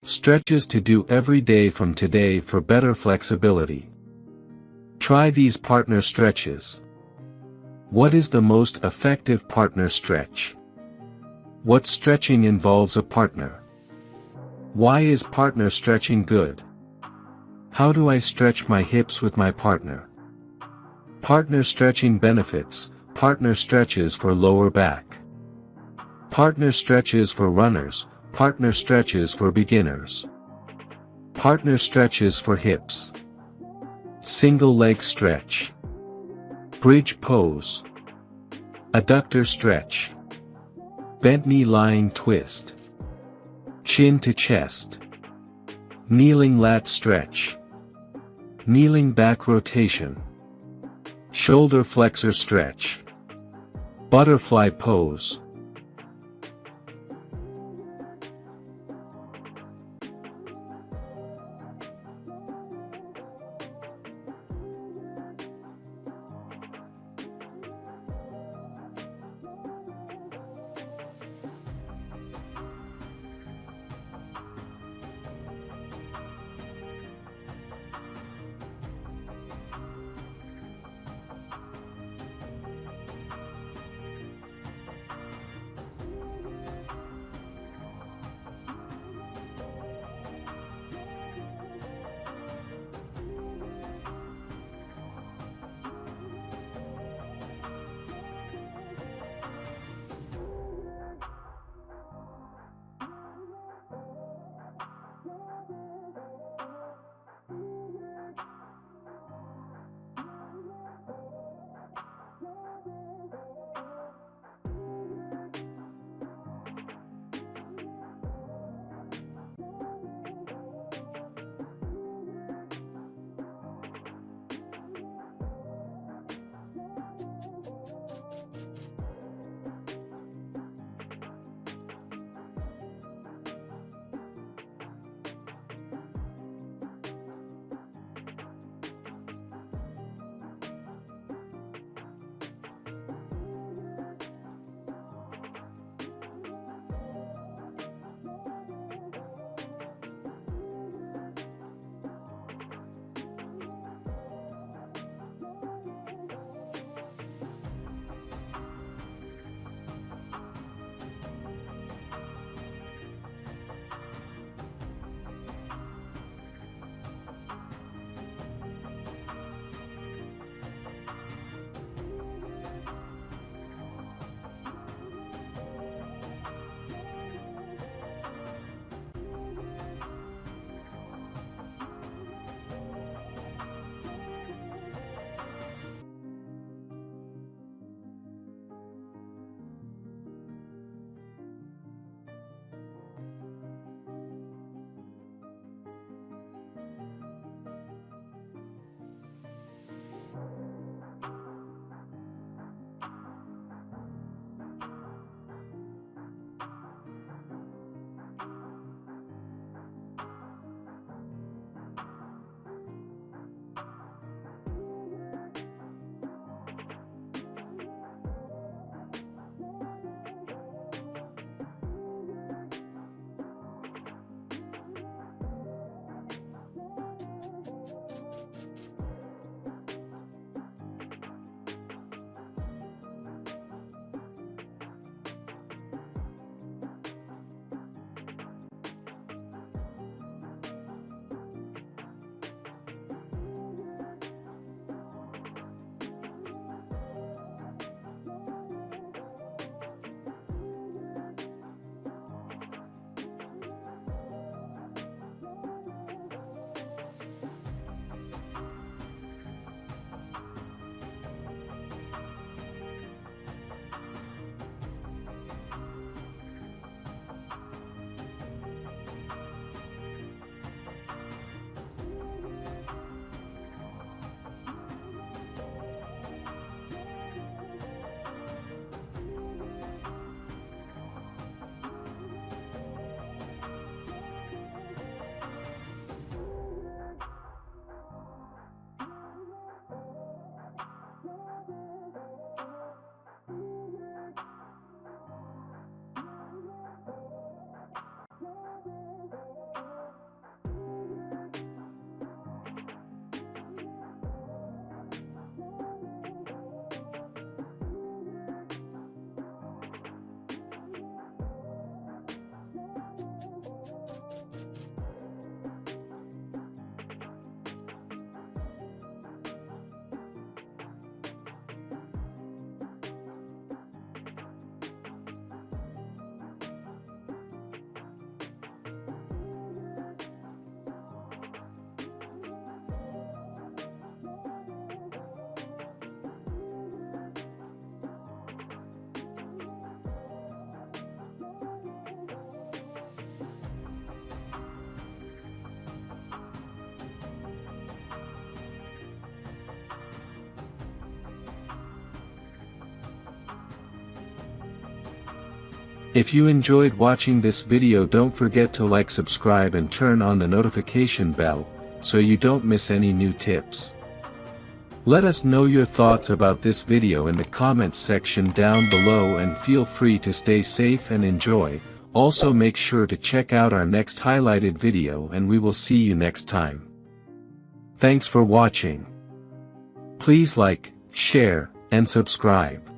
Stretches to do every day from today for better flexibility. Try these partner stretches. What is the most effective partner stretch? What stretching involves a partner? Why is partner stretching good? How do I stretch my hips with my partner? Partner stretching benefits: partner stretches for lower back. Partner stretches for runners, partner stretches for beginners. Partner stretches for hips. Single leg stretch. Bridge pose. Adductor stretch. Bent knee lying twist. Chin to chest. Kneeling lat stretch. Kneeling back rotation. Shoulder flexor stretch. Butterfly pose. If you enjoyed watching this video, don't forget to like, subscribe and turn on the notification bell, so you don't miss any new tips. Let us know your thoughts about this video in the comments section down below, and feel free to stay safe and enjoy. Also make sure to check out our next highlighted video, and we will see you next time. Thanks for watching. Please like, share, and subscribe.